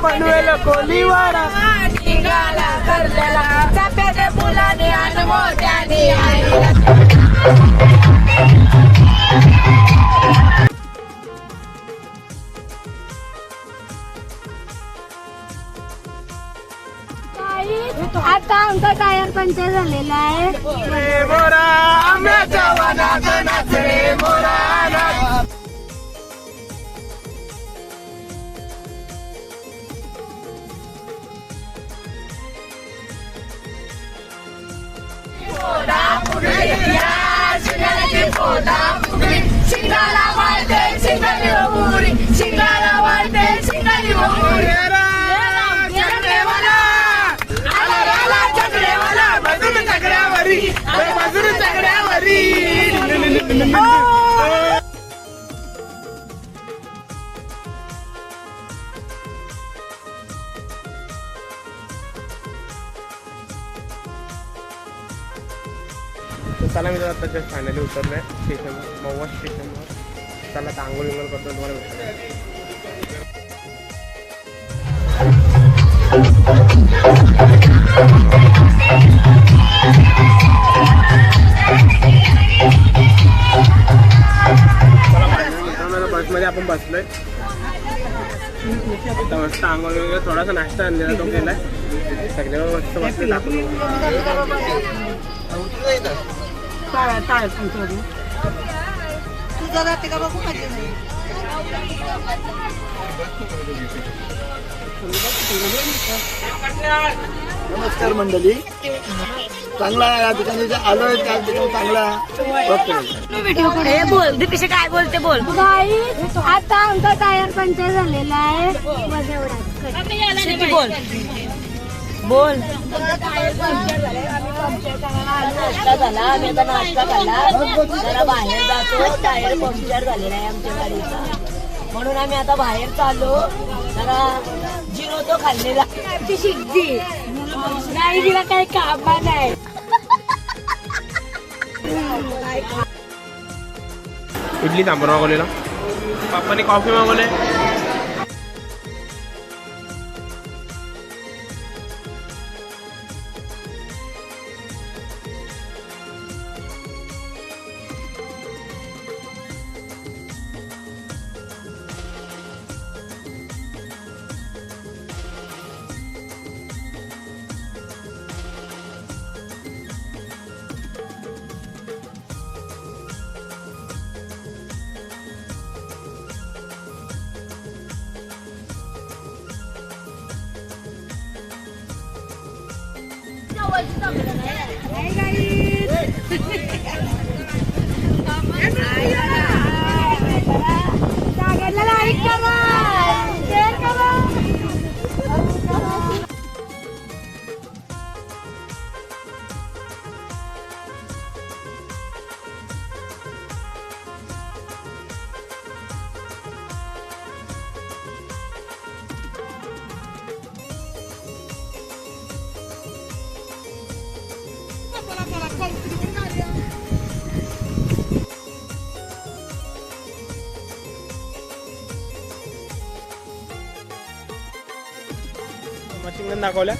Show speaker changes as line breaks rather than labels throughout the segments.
पनवेल कोलीवाडा निघाला करलेला चाप्याच्या मुलाने आणि मोठ्याने
आता आमचा टायर पंक्चर झालेला आहे.
मोरा आंब्याच्या वनात नाच रे मोरा.
शिंगाला वाळते शिंगाली उरी शिंगाला वाळते शिंगाली उरी
चकड्यावरी चला मी आता जस्ट फायनली उतरलोय स्टेशनवर महुवा स्टेशनवर. चला आता आंघोळ विंघोळ करतो तुम्हाला बसमध्ये आपण बसलोय. आता मस्त आंघोळ वगैरे थोडासा नाश्ता आणलेला तो केलाय. सगळ्यावर मस्त बसले आपण.
तुझा जाते का बघू माझी.
नमस्कार मंडळी. चांगला या ठिकाणी आलोय त्या ठिकाणी चांगला
बोल दीपेश काय बोलते बोल. आता आमचा टायर पंक्चर झालेला आहे.
बोल बोल.
नाश्ता झाला आम्ही आता नाश्ता झाला जरा बाहेर जातो. टायर पंक्चर झालेला आहे आमच्या गाडीचा म्हणून आम्ही आता बाहेर चाललो. जरा जिरो तो खाल्लेला शिकती नाही तिला काही काम नाही.
इडली सांबार मागवलेला. पप्पाने कॉफी मागवले. मशीन गन दाखवल्या.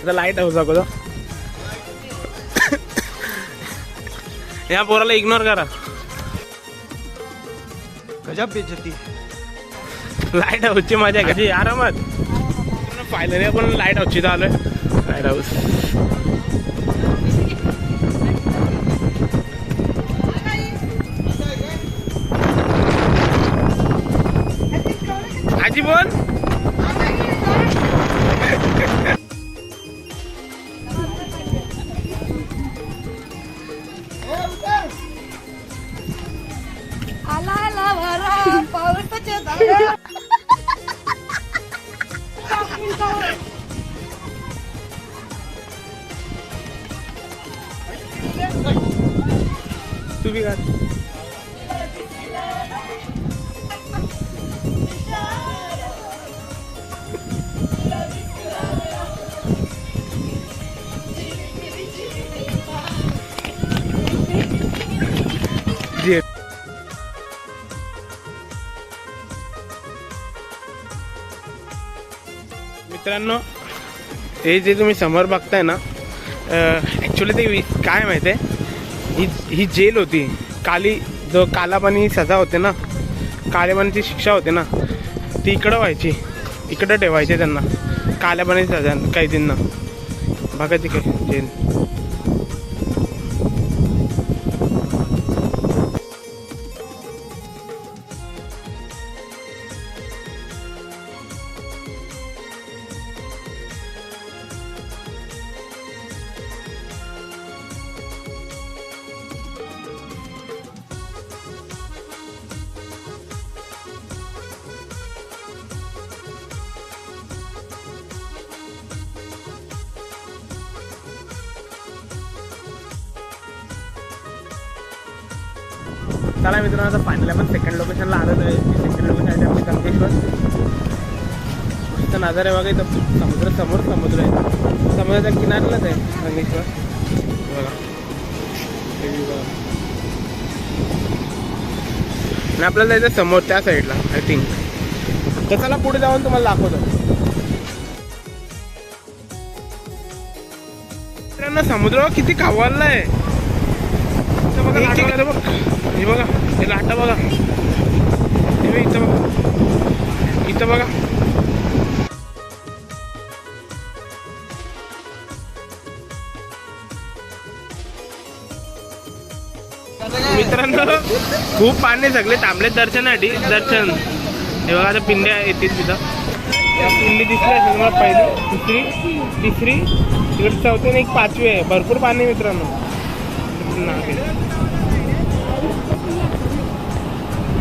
आता लाईट हाऊस दाखवतो. या पोराला इग्नोर करा.
गजब बेइज्जती.
लाईट हाऊसची मजा कशी आरामात पाहिलं नाही पण लाईट हाऊसची आलोय. लाईट हाऊस आजी बोल. तू भी जे मित्रांनो, हे जे तुम्ही समोर बघताय ना, ॲक्च्युली ते काय माहिती आहे, ही जेल होती. जो कालापानी सजा होते ना, काळेपानीची शिक्षा होते ना, ती इकडं व्हायची, इकडं ठेवायचे त्यांना काल्यापानी सजा कैदींना. बघा ती काय जेल. चला मित्रांनो, आता फायनल आपण सेकंड लोकेशनला आलेलो आहे. सेकंड लोकेशन आहे आपली संकेश्वर. मस्त नजारा आहे बघा, इथं समुद्र समोर समुद्र आहे, समुद्राच्या किनाऱ्यालाच आहे संकेश्वर. बघा आणि आपल्याला जायचं समोर त्या साईडला आय थिंक. तर चला पुढे जाऊन तुम्हाला दाखवतो. मित्रांनो, समुद्र किती खवळला आहे. बघा हे बघा, हे लाटा बघा, हे इथं बघा, इथं बघा. मित्रांनो, खूप पाणी, सगळे थांबले दर्शनासाठी. दर्शन हे बघा, आता पिंड्या येतील तिथं. त्या पिंडी दिसल्या तुम्हाला, पहिली, दुसरी, तिसरी, तिकडे चौथी आणि एक पाचवी आहे. भरपूर पाणी मित्रांनो.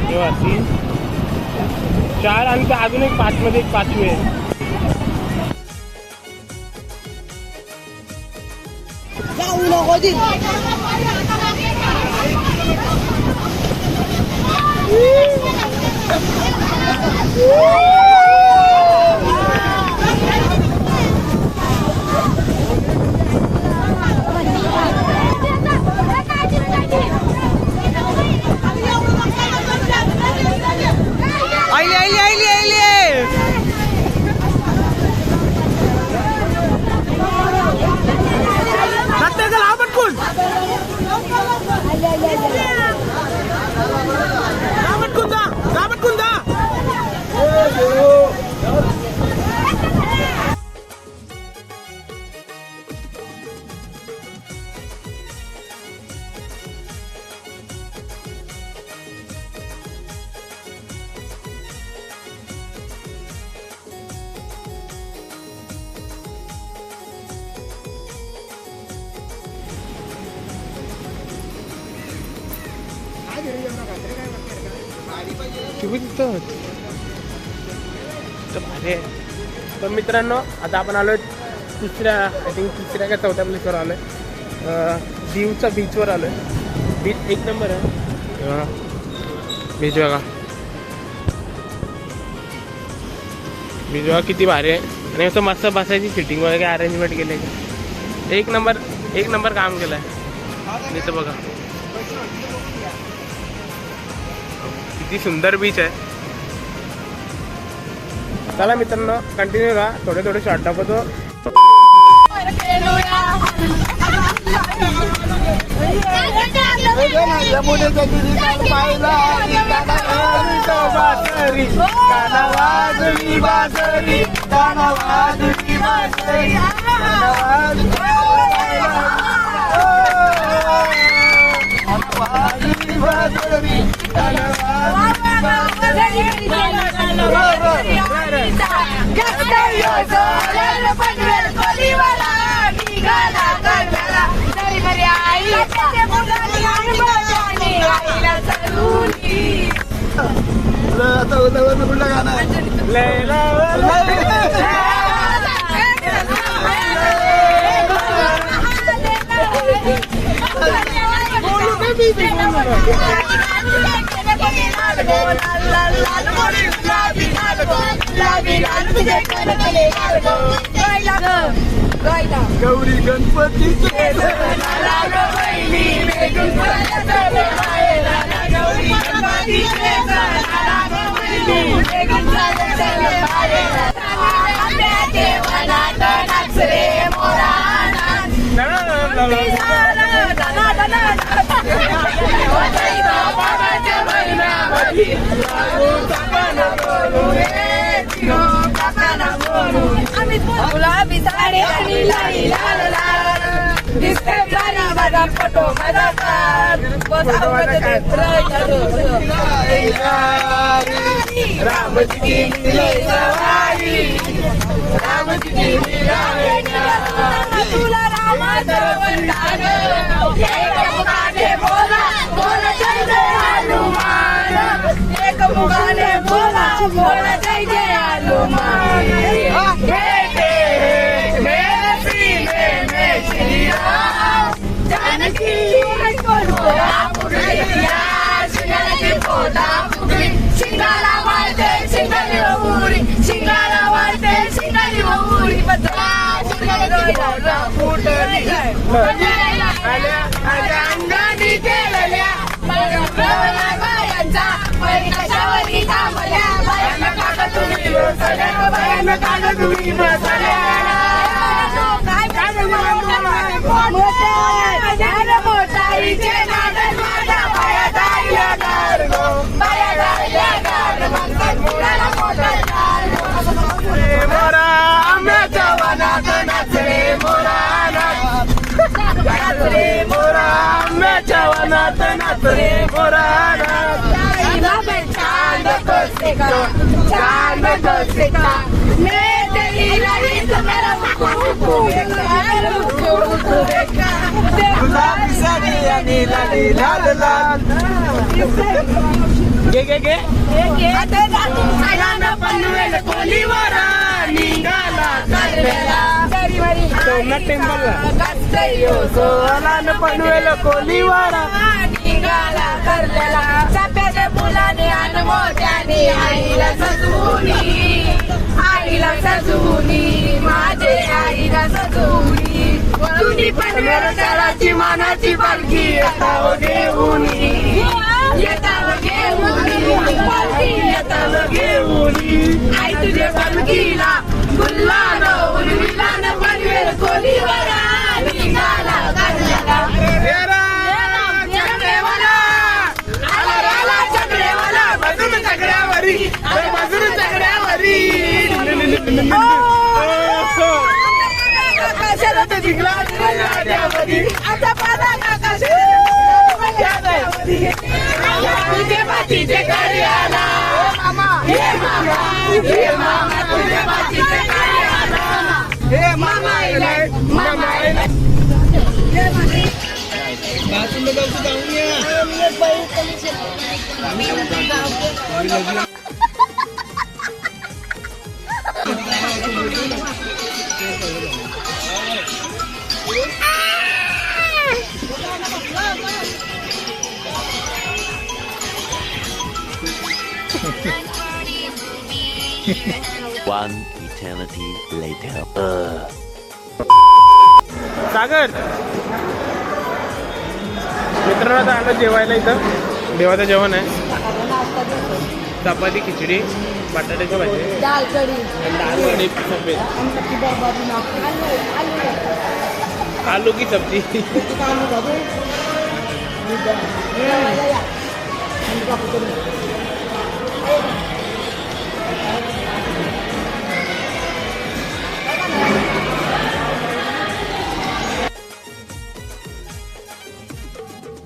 तेव्हा 3, 4 आणि अजून एक 5 मध्ये एक पाचवी आहे. तर मित्रांनो, आता आपण आलोय तिसऱ्या, आय थिंक तिसऱ्या का चौथ्या प्लेसवर आलोय. दीवच्या बीचवर आलोय. बीच एक नंबर आहे. बीच बघा, बीच बघा किती भारी आहे. आणि असं मस्त बसायची सिटिंग वगैरे अरेंजमेंट केली आहे. एक नंबर काम केलं आहे. इथं बघा किती सुंदर बीच आहे. चला मित्रांनो, कंटिन्यू राहा. थोडे शॉर्ट टाकतो.
कुठलं गाणं आहे?
लाल गो लाल लाल लाल मोरी गुलाबी लाल गो गुलाबी लाल तुझे करकले लाल गो गायला गायला
गौरी गणपतीचे
लाला गो बहिणी बेगून पळायचं बाहेर आला गौरी गणपतीचे लाला गो बहिणी बेगून पळायचं बाहेर आला आंब्याचे वनात नाच रे मोरा नाच गुलाबी साडी आणि लाली लाल लाल दिसते साडी माझा फोटो माझा रामजी तुला रामाचं वंदन एक मुखाने बोला बोला जय जय हनुमान एक मुखाने बोला बोला जय जय हनुमान बेटे मेरे सीने में श्री राम जानकी कोला पुगलिया शिंगाची कोला पुगली शिंगाला वाळते शिंगाली उरी शिंगाला वाळते शिंगाली उरी पत्रा फुटली अंगानी केलेल्या बायांचा कशावरी थांबल्या बायांना काका तुम्ही बसल्या बायांना काका तुम्ही बसल्या मोठाईचे नादन माझ्या बाया जायला गार गो बाया जायला गार म्हणतात मुलाला मोठा गार
मोरा आंब्याच्या वनात नाच रे मोरा नाच रे मोरा आंब्याच्या वनात नाच रे मोरा
चांद को सिखा चांद को सिखा मैं तेरी रही तो मेरा
गुलाबी साडी आणि लाली लाल लाल
गे गे गे
सगळ्यांना पनवेल कोलीवारा निघाला करवेला
सोमनाथ टेम्पलला
सोलान पनवेल कोलीवारा निघाला करलेला चाप्याच्या मुलाने आणि मोठ्याने आईला सजवूनी माझे आईला सजवूनी तुम्ही पनवेल शहराची मानाची पालखी येताव घेऊनी पालखी येताव घेऊनी आई तुझे पालखीला गुल्लान उर्विलान पनवेल कोलीवारा निघाला करलेला चक्रेवाला आला चक्रेवाला बसून चक्रावरी बसून चक्रावरी आता पादा काका तुझे बाचीचे कार्याला हे मामा तुझे बाचीचे कार्याला हे मामा मामा
One eternity later.
सागर मित्रांनो आता आलं जेवायला इथं देवाचं जेवण आहे चपाती खिचडी बटाट्याची भाजी
दाल कढी
दाल वडी सफेद आलू की सब्जी